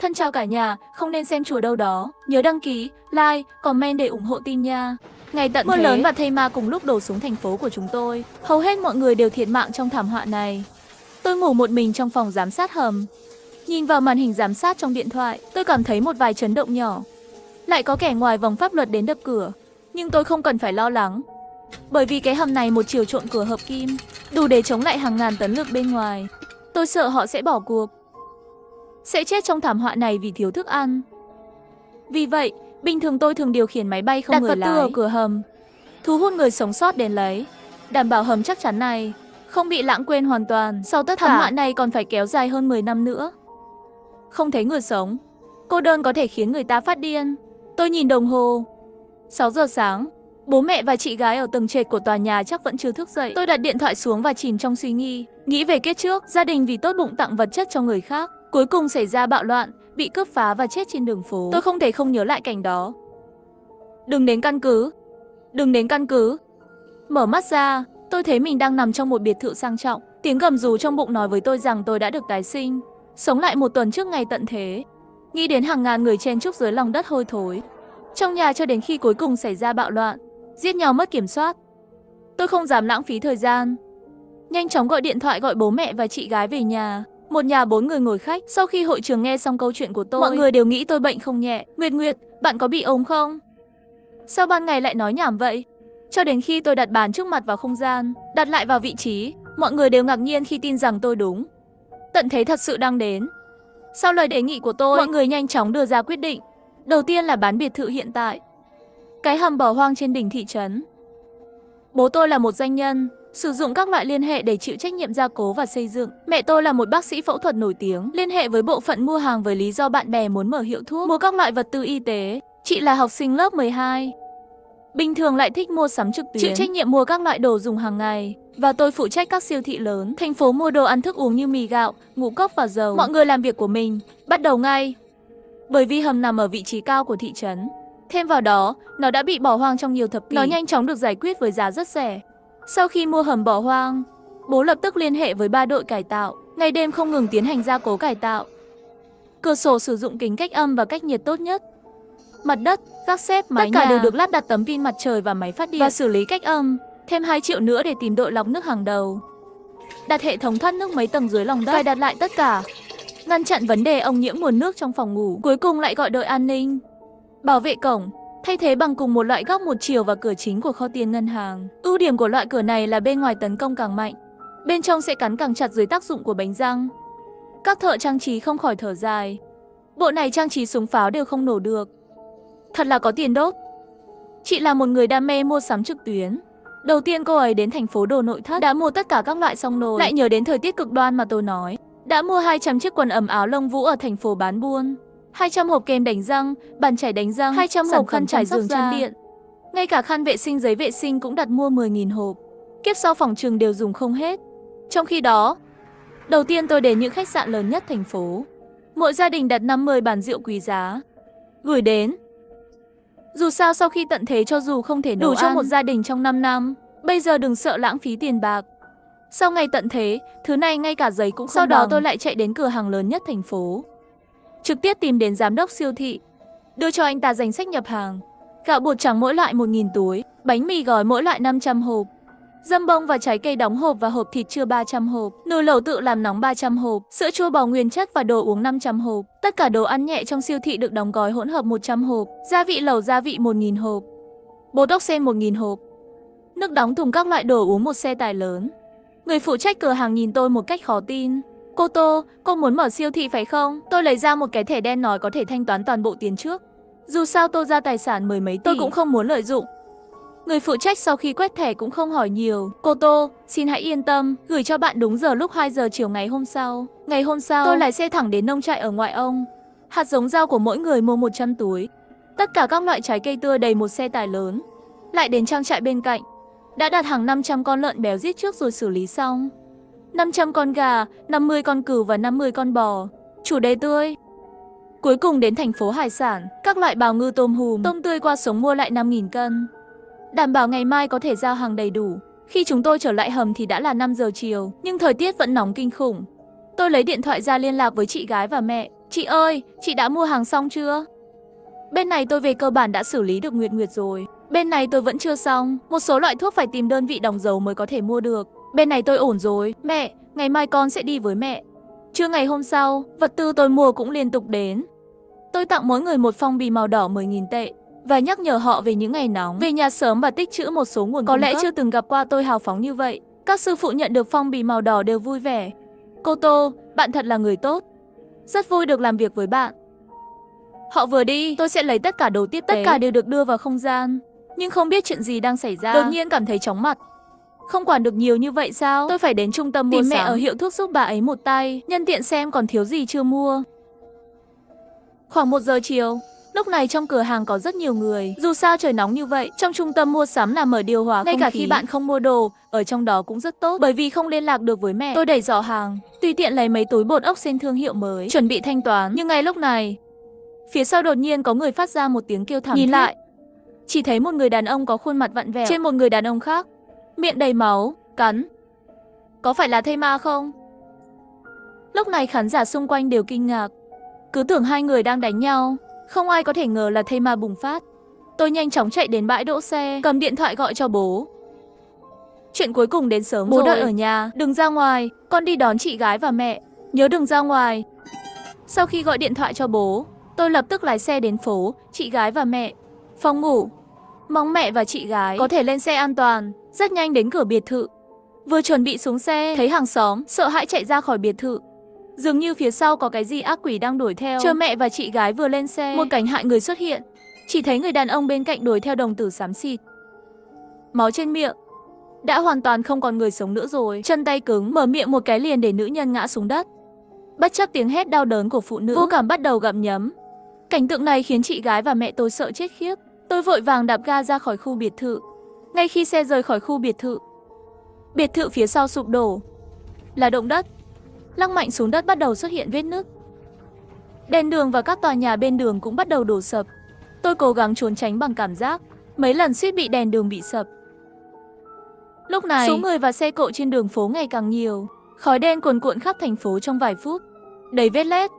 Thân chào cả nhà, không nên xem chùa đâu đó. Nhớ đăng ký, like, comment để ủng hộ team nha. Ngày tận mưa lớn và thây ma cùng lúc đổ xuống thành phố của chúng tôi. Hầu hết mọi người đều thiệt mạng trong thảm họa này. Tôi ngủ một mình trong phòng giám sát hầm. Nhìn vào màn hình giám sát trong điện thoại, tôi cảm thấy một vài chấn động nhỏ. Lại có kẻ ngoài vòng pháp luật đến đập cửa. Nhưng tôi không cần phải lo lắng. Bởi vì cái hầm này một chiều trộn cửa hợp kim, đủ để chống lại hàng ngàn tấn lực bên ngoài. Tôi sợ họ sẽ bỏ cuộc, sẽ chết trong thảm họa này vì thiếu thức ăn. Vì vậy, bình thường tôi thường điều khiển máy bay không người lái, đặt vật tư ở cửa hầm, thu hút người sống sót đến lấy, đảm bảo hầm chắc chắn này không bị lãng quên hoàn toàn. Sau tất cả, thảm họa này còn phải kéo dài hơn 10 năm nữa. Không thấy người sống, cô đơn có thể khiến người ta phát điên. Tôi nhìn đồng hồ, 6 giờ sáng. Bố mẹ và chị gái ở tầng trệt của tòa nhà chắc vẫn chưa thức dậy. Tôi đặt điện thoại xuống và chìm trong suy nghĩ về kết trước, gia đình vì tốt bụng tặng vật chất cho người khác, cuối cùng xảy ra bạo loạn, bị cướp phá và chết trên đường phố. Tôi không thể không nhớ lại cảnh đó. Đừng đến căn cứ, đừng đến căn cứ. Mở mắt ra, tôi thấy mình đang nằm trong một biệt thự sang trọng. Tiếng gầm rú trong bụng nói với tôi rằng tôi đã được tái sinh, sống lại một tuần trước ngày tận thế. Nghĩ đến hàng ngàn người chen chúc dưới lòng đất hôi thối trong nhà cho đến khi cuối cùng xảy ra bạo loạn, giết nhau mất kiểm soát. Tôi không dám lãng phí thời gian, nhanh chóng gọi điện thoại gọi bố mẹ và chị gái về nhà. Một nhà 4 người ngồi khách. Sau khi hội trường nghe xong câu chuyện của tôi, mọi người đều nghĩ tôi bệnh không nhẹ. Nguyệt, bạn có bị ốm không? Sao ban ngày lại nói nhảm vậy? Cho đến khi tôi đặt bàn trước mặt vào không gian, đặt lại vào vị trí, mọi người đều ngạc nhiên khi tin rằng tôi đúng. Tận thế thật sự đang đến. Sau lời đề nghị của tôi, mọi người nhanh chóng đưa ra quyết định. Đầu tiên là bán biệt thự hiện tại, cái hầm bỏ hoang trên đỉnh thị trấn. Bố tôi là một doanh nhân, sử dụng các loại liên hệ để chịu trách nhiệm gia cố và xây dựng. Mẹ tôi là một bác sĩ phẫu thuật nổi tiếng, liên hệ với bộ phận mua hàng với lý do bạn bè muốn mở hiệu thuốc, mua các loại vật tư y tế. Chị là học sinh lớp 12. Bình thường lại thích mua sắm trực tuyến, chịu trách nhiệm mua các loại đồ dùng hàng ngày. Và tôi phụ trách các siêu thị lớn, thành phố mua đồ ăn thức uống như mì gạo, ngũ cốc và dầu. Mọi người làm việc của mình, bắt đầu ngay. Bởi vì hầm nằm ở vị trí cao của thị trấn. Thêm vào đó, nó đã bị bỏ hoang trong nhiều thập kỷ. Nó nhanh chóng được giải quyết với giá rất rẻ. Sau khi mua hầm bỏ hoang, bố lập tức liên hệ với 3 đội cải tạo, ngày đêm không ngừng tiến hành gia cố cải tạo. Cửa sổ sử dụng kính cách âm và cách nhiệt tốt nhất. Mặt đất, gác xếp, mái nhà đều được lắp đặt tấm pin mặt trời và máy phát điện và xử lý cách âm. Thêm 2 triệu nữa để tìm đội lọc nước hàng đầu. Đặt hệ thống thoát nước mấy tầng dưới lòng đất, cài đặt lại tất cả. Ngăn chặn vấn đề ô nhiễm nguồn nước trong phòng ngủ. Cuối cùng lại gọi đội an ninh, bảo vệ cổng, thay thế bằng cùng một loại góc một chiều và cửa chính của kho tiền ngân hàng. Ưu điểm của loại cửa này là bên ngoài tấn công càng mạnh, bên trong sẽ cắn càng chặt dưới tác dụng của bánh răng. Các thợ trang trí không khỏi thở dài. Bộ này trang trí súng pháo đều không nổ được. Thật là có tiền đốt. Chị là một người đam mê mua sắm trực tuyến. Đầu tiên cô ấy đến thành phố đồ nội thất, đã mua tất cả các loại xong nồi. Lại nhớ đến thời tiết cực đoan mà tôi nói, đã mua 200 chiếc quần ẩm áo lông vũ ở thành phố bán buôn, 200 hộp kem đánh răng, bàn chải đánh răng, 200 hộp khăn trải giường chăn điện. Ngay cả khăn vệ sinh, giấy vệ sinh cũng đặt mua 10.000 hộp. Kiếp sau phòng trừng đều dùng không hết. Trong khi đó, đầu tiên tôi đến những khách sạn lớn nhất thành phố. Mỗi gia đình đặt 50 bàn rượu quý giá, gửi đến. Dù sao sau khi tận thế cho dù không thể đủ cho một gia đình trong 5 năm, bây giờ đừng sợ lãng phí tiền bạc. Sau ngày tận thế, thứ này ngay cả giấy cũng không Sau đó tôi lại chạy đến cửa hàng lớn nhất thành phố, trực tiếp tìm đến giám đốc siêu thị, đưa cho anh ta danh sách nhập hàng. Gạo bột trắng mỗi loại 1.000 túi, bánh mì gói mỗi loại 500 hộp, dâm bông và trái cây đóng hộp và hộp thịt chua 300 hộp, nồi lẩu tự làm nóng 300 hộp, sữa chua bò nguyên chất và đồ uống 500 hộp. Tất cả đồ ăn nhẹ trong siêu thị được đóng gói hỗn hợp 100 hộp, gia vị lẩu gia vị 1.000 hộp, bột ốc sên 1.000 hộp, nước đóng thùng các loại đồ uống một xe tải lớn. Người phụ trách cửa hàng nhìn tôi một cách khó tin. Cô Tô, cô muốn mở siêu thị phải không? Tôi lấy ra một cái thẻ đen nói có thể thanh toán toàn bộ tiền trước. Dù sao tôi ra tài sản mười mấy tỷ, tôi cũng không muốn lợi dụng. Người phụ trách sau khi quét thẻ cũng không hỏi nhiều. Cô Tô, xin hãy yên tâm, gửi cho bạn đúng giờ lúc 2 giờ chiều ngày hôm sau. Ngày hôm sau, tôi lái xe thẳng đến nông trại ở ngoại ông. Hạt giống rau của mỗi người mua 100 túi. Tất cả các loại trái cây tươi đầy một xe tải lớn. Lại đến trang trại bên cạnh, đã đặt hàng 500 con lợn béo giết trước rồi xử lý xong. 500 con gà, 50 con cừu và 50 con bò, chủ đề tươi. Cuối cùng đến thành phố hải sản, các loại bào ngư, tôm hùm, tôm tươi qua sống mua lại 5.000 cân. Đảm bảo ngày mai có thể giao hàng đầy đủ. Khi chúng tôi trở lại hầm thì đã là 5 giờ chiều, nhưng thời tiết vẫn nóng kinh khủng. Tôi lấy điện thoại ra liên lạc với chị gái và mẹ. Chị ơi, chị đã mua hàng xong chưa? Bên này tôi về cơ bản đã xử lý được Nguyệt Nguyệt rồi. Bên này tôi vẫn chưa xong, một số loại thuốc phải tìm đơn vị đóng dấu mới có thể mua được. Bên này tôi ổn rồi. Mẹ, ngày mai con sẽ đi với mẹ. Trưa ngày hôm sau, vật tư tôi mua cũng liên tục đến. Tôi tặng mỗi người một phong bì màu đỏ 10.000 tệ và nhắc nhở họ về những ngày nóng, về nhà sớm và tích trữ một số nguồn cung cấp. Có lẽ chưa từng gặp qua tôi hào phóng như vậy. Các sư phụ nhận được phong bì màu đỏ đều vui vẻ. Cô Tô, bạn thật là người tốt. Rất vui được làm việc với bạn. Họ vừa đi, tôi sẽ lấy tất cả đồ tiếp tế. Tất cả đều được đưa vào không gian. Nhưng không biết chuyện gì đang xảy ra. Đột nhiên cảm thấy chóng mặt. Không quản được nhiều như vậy sao? Tôi phải đến trung tâm mua sắm. Tìm mẹ ở hiệu thuốc giúp bà ấy một tay, nhân tiện xem còn thiếu gì chưa mua. Khoảng 1 giờ chiều, lúc này trong cửa hàng có rất nhiều người. Dù sao trời nóng như vậy, trong trung tâm mua sắm là mở điều hòa không khí. Ngay cả khi bạn không mua đồ, ở trong đó cũng rất tốt. Bởi vì không liên lạc được với mẹ, tôi đẩy giỏ hàng, tùy tiện lấy mấy túi bột ốc sên thương hiệu mới, chuẩn bị thanh toán. Nhưng ngay lúc này, phía sau đột nhiên có người phát ra một tiếng kêu thảm thiết. Nhìn lại, chỉ thấy một người đàn ông có khuôn mặt vặn vẹo trên một người đàn ông khác, miệng đầy máu, cắn. Có phải là thây ma không? Lúc này khán giả xung quanh đều kinh ngạc, cứ tưởng hai người đang đánh nhau. Không ai có thể ngờ là thây ma bùng phát. Tôi nhanh chóng chạy đến bãi đỗ xe, cầm điện thoại gọi cho bố. Chuyện cuối cùng đến sớm rồi. Bố đợi ở nhà, đừng ra ngoài, con đi đón chị gái và mẹ. Nhớ đừng ra ngoài. Sau khi gọi điện thoại cho bố, tôi lập tức lái xe đến phố, chị gái và mẹ, phòng ngủ. Mong mẹ và chị gái có thể lên xe an toàn. Rất nhanh đến cửa biệt thự. Vừa chuẩn bị xuống xe, thấy hàng xóm sợ hãi chạy ra khỏi biệt thự. Dường như phía sau có cái gì ác quỷ đang đuổi theo. Chờ mẹ và chị gái vừa lên xe, một cảnh hại người xuất hiện. Chỉ thấy người đàn ông bên cạnh đuổi theo đồng tử xám xịt, máu trên miệng, đã hoàn toàn không còn người sống nữa rồi. Chân tay cứng, mở miệng một cái liền để nữ nhân ngã xuống đất. Bất chấp tiếng hét đau đớn của phụ nữ, vô cảm bắt đầu gặm nhấm. Cảnh tượng này khiến chị gái và mẹ tôi sợ chết khiếp. Tôi vội vàng đạp ga ra khỏi khu biệt thự. Ngay khi xe rời khỏi khu biệt thự phía sau sụp đổ, là động đất. Lăng mạnh xuống đất bắt đầu xuất hiện vết nứt. Đèn đường và các tòa nhà bên đường cũng bắt đầu đổ sập. Tôi cố gắng trốn tránh bằng cảm giác, mấy lần suýt bị đèn đường bị sập. Lúc này, số người và xe cộ trên đường phố ngày càng nhiều. Khói đen cuồn cuộn khắp thành phố trong vài phút. Đầy vết loét,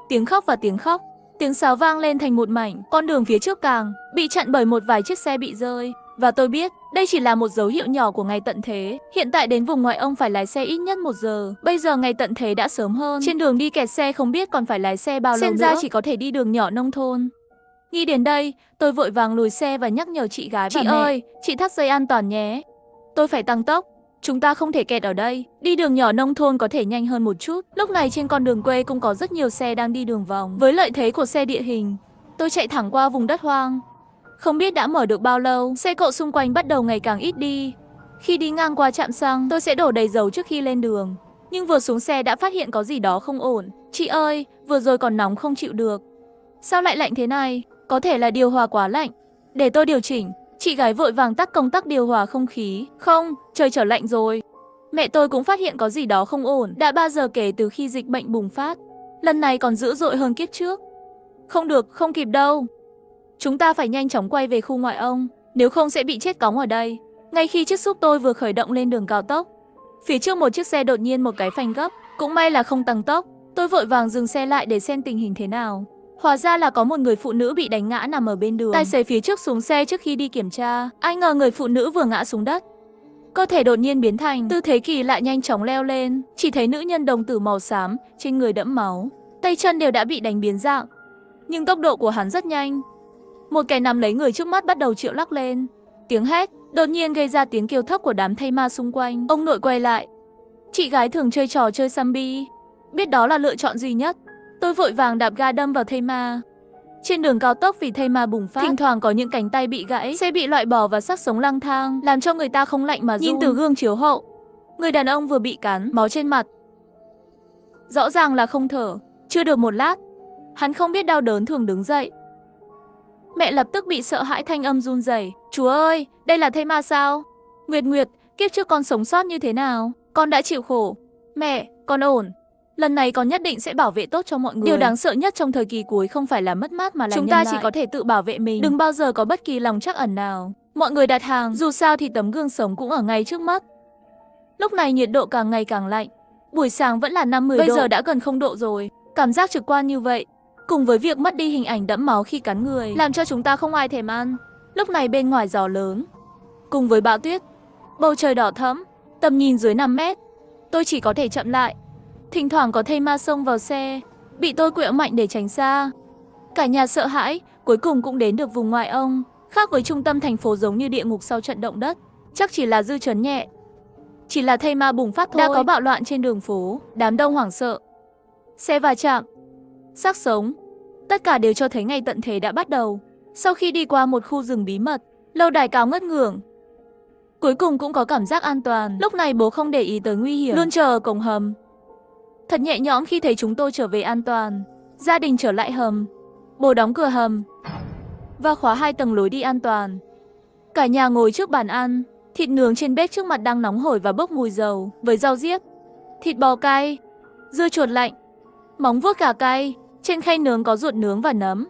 tiếng khóc và tiếng khóc. Tiếng sáo vang lên thành một mảnh. Con đường phía trước càng bị chặn bởi một vài chiếc xe bị rơi. Và tôi biết, đây chỉ là một dấu hiệu nhỏ của ngày tận thế. Hiện tại đến vùng ngoại ông phải lái xe ít nhất 1 giờ. Bây giờ ngày tận thế đã sớm hơn. Trên đường đi kẹt xe không biết còn phải lái xe bao lâu nữa. Xem ra chỉ có thể đi đường nhỏ nông thôn. Nghĩ đến đây, tôi vội vàng lùi xe và nhắc nhở chị gái và mẹ. Chị ơi, chị thắt dây an toàn nhé. Tôi phải tăng tốc. Chúng ta không thể kẹt ở đây. Đi đường nhỏ nông thôn có thể nhanh hơn một chút. Lúc này trên con đường quê cũng có rất nhiều xe đang đi đường vòng. Với lợi thế của xe địa hình, tôi chạy thẳng qua vùng đất hoang. Không biết đã mở được bao lâu, xe cộ xung quanh bắt đầu ngày càng ít đi. Khi đi ngang qua trạm xăng, tôi sẽ đổ đầy dầu trước khi lên đường. Nhưng vừa xuống xe đã phát hiện có gì đó không ổn. Chị ơi, vừa rồi còn nóng không chịu được. Sao lại lạnh thế này? Có thể là điều hòa quá lạnh. Để tôi điều chỉnh. Chị gái vội vàng tắt công tắc điều hòa không khí. Không, trời trở lạnh rồi. Mẹ tôi cũng phát hiện có gì đó không ổn. Đã 3 giờ kể từ khi dịch bệnh bùng phát. Lần này còn dữ dội hơn kiếp trước. Không được, không kịp đâu. Chúng ta phải nhanh chóng quay về khu ngoại ông, nếu không sẽ bị chết cóng ở đây. Ngay khi chiếc súp tôi vừa khởi động lên đường cao tốc, phía trước một chiếc xe đột nhiên một cái phanh gấp. Cũng may là không tăng tốc. Tôi vội vàng dừng xe lại để xem tình hình thế nào. Hóa ra là có một người phụ nữ bị đánh ngã nằm ở bên đường. Tài xế phía trước xuống xe trước khi đi kiểm tra. Ai ngờ người phụ nữ vừa ngã xuống đất, cơ thể đột nhiên biến thành tư thế kỳ lạ, nhanh chóng leo lên. Chỉ thấy nữ nhân đồng tử màu xám, trên người đẫm máu, tay chân đều đã bị đánh biến dạng. Nhưng tốc độ của hắn rất nhanh. Một cái nắm lấy người trước mắt bắt đầu triệu lắc lên. Tiếng hét đột nhiên gây ra tiếng kêu thấp của đám thây ma xung quanh. Ông nội quay lại. Chị gái thường chơi trò chơi zombie, biết đó là lựa chọn duy nhất. Tôi vội vàng đạp ga đâm vào thây ma. Trên đường cao tốc vì thây ma bùng phát, thỉnh thoảng có những cánh tay bị gãy, xe bị loại bỏ và xác sống lang thang, làm cho người ta không lạnh mà run. Nhìn từ gương chiếu hậu, người đàn ông vừa bị cắn, máu trên mặt, rõ ràng là không thở. Chưa được một lát, hắn không biết đau đớn thường đứng dậy. Mẹ lập tức bị sợ hãi, thanh âm run rẩy. Chúa ơi, đây là thây ma sao? Nguyệt Nguyệt, kiếp trước con sống sót như thế nào? Con đã chịu khổ. Mẹ, con ổn. Lần này con nhất định sẽ bảo vệ tốt cho mọi người. Điều đáng sợ nhất trong thời kỳ cuối không phải là mất mát mà là chúng ta chỉ có thể tự bảo vệ mình. Đừng bao giờ có bất kỳ lòng trắc ẩn nào. Mọi người đặt hàng, dù sao thì tấm gương sống cũng ở ngay trước mắt. Lúc này nhiệt độ càng ngày càng lạnh. Buổi sáng vẫn là 50 độ, bây giờ đã gần 0 độ rồi. Cảm giác trực quan như vậy, cùng với việc mất đi hình ảnh đẫm máu khi cắn người, làm cho chúng ta không ai thèm ăn. Lúc này bên ngoài gió lớn, cùng với bão tuyết, bầu trời đỏ thẫm, tầm nhìn dưới 5 mét. Tôi chỉ có thể chậm lại. Thỉnh thoảng có thây ma xông vào xe, bị tôi quẹo mạnh để tránh xa. Cả nhà sợ hãi, cuối cùng cũng đến được vùng ngoại ô. Khác với trung tâm thành phố giống như địa ngục sau trận động đất, chắc chỉ là dư chấn nhẹ. Chỉ là thây ma bùng phát thôi. Đã có bạo loạn trên đường phố, đám đông hoảng sợ. Xe va chạm, xác sống, tất cả đều cho thấy ngày tận thế đã bắt đầu. Sau khi đi qua một khu rừng bí mật, lâu đài cao ngất ngưởng, cuối cùng cũng có cảm giác an toàn. Lúc này bố không để ý tới nguy hiểm, luôn chờ ở cổng hầm. Thật nhẹ nhõm khi thấy chúng tôi trở về an toàn. Gia đình trở lại hầm, bố đóng cửa hầm và khóa 2 tầng lối đi an toàn. Cả nhà ngồi trước bàn ăn, thịt nướng trên bếp trước mặt đang nóng hổi và bốc mùi dầu, với rau diếp, thịt bò cay, dưa chuột lạnh, móng vuốt gà cay. Trên khay nướng có ruột nướng và nấm,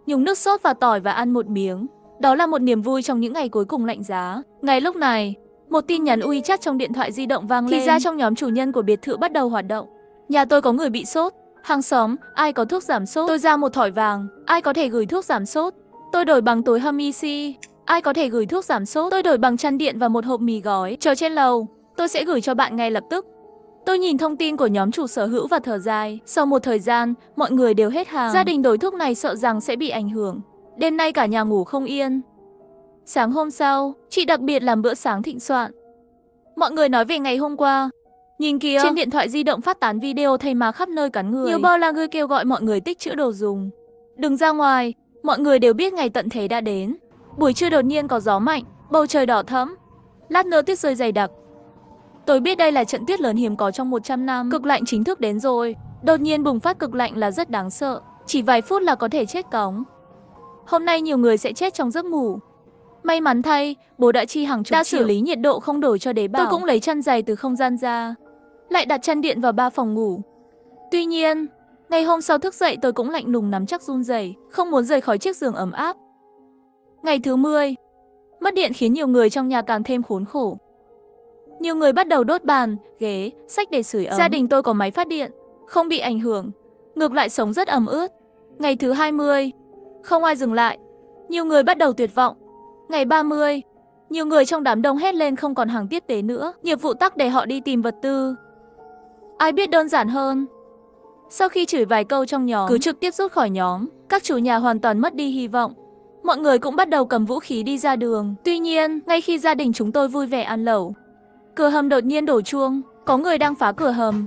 nhúng nước sốt và tỏi và ăn một miếng. Đó là một niềm vui trong những ngày cuối cùng lạnh giá. Ngay lúc này, một tin nhắn WeChat trong điện thoại di động vang lên. Thì ra trong nhóm chủ nhân của biệt thự bắt đầu hoạt động. Nhà tôi có người bị sốt. Hàng xóm, ai có thuốc giảm sốt? Tôi ra một thỏi vàng. Ai có thể gửi thuốc giảm sốt? Tôi đổi bằng túi Hamishi. Ai có thể gửi thuốc giảm sốt? Tôi đổi bằng chăn điện và một hộp mì gói. Chờ trên lầu, tôi sẽ gửi cho bạn ngay lập tức. Tôi nhìn thông tin của nhóm chủ sở hữu và thở dài. Sau một thời gian, mọi người đều hết hàng. Gia đình đổi thuốc này sợ rằng sẽ bị ảnh hưởng. Đêm nay cả nhà ngủ không yên. Sáng hôm sau, chị đặc biệt làm bữa sáng thịnh soạn. Mọi người nói về ngày hôm qua. Nhìn kìa, trên điện thoại di động phát tán video thây ma khắp nơi cắn người. Nhiều blogger kêu gọi mọi người tích trữ đồ dùng, đừng ra ngoài. Mọi người đều biết ngày tận thế đã đến. Buổi trưa đột nhiên có gió mạnh, bầu trời đỏ thẫm. Lát nữa tuyết rơi dày đặc. Tôi biết đây là trận tuyết lớn hiếm có trong 100 năm. Cực lạnh chính thức đến rồi. Đột nhiên bùng phát cực lạnh là rất đáng sợ. Chỉ vài phút là có thể chết cóng. Hôm nay nhiều người sẽ chết trong giấc ngủ. May mắn thay, bố đã chi hàng chục triệu. Đã xử lý nhiệt độ không đổi cho đế bảo. Tôi cũng lấy chân giày từ không gian ra, lại đặt chân điện vào 3 phòng ngủ. Tuy nhiên, ngày hôm sau thức dậy tôi cũng lạnh lùng nắm chắc run rẩy, không muốn rời khỏi chiếc giường ấm áp. Ngày thứ 10, mất điện khiến nhiều người trong nhà càng thêm khốn khổ. Nhiều người bắt đầu đốt bàn, ghế, sách để sưởi ấm. Gia đình tôi có máy phát điện, không bị ảnh hưởng, ngược lại sống rất ẩm ướt. Ngày thứ 20, không ai dừng lại, nhiều người bắt đầu tuyệt vọng. Ngày 30, nhiều người trong đám đông hét lên không còn hàng tiếp tế nữa, nghiệp vụ tắc để họ đi tìm vật tư. Ai biết đơn giản hơn. Sau khi chửi vài câu trong nhóm, cứ trực tiếp rút khỏi nhóm, các chủ nhà hoàn toàn mất đi hy vọng. Mọi người cũng bắt đầu cầm vũ khí đi ra đường. Tuy nhiên, ngay khi gia đình chúng tôi vui vẻ ăn lẩu, cửa hầm đột nhiên đổ chuông. Có người đang phá cửa hầm.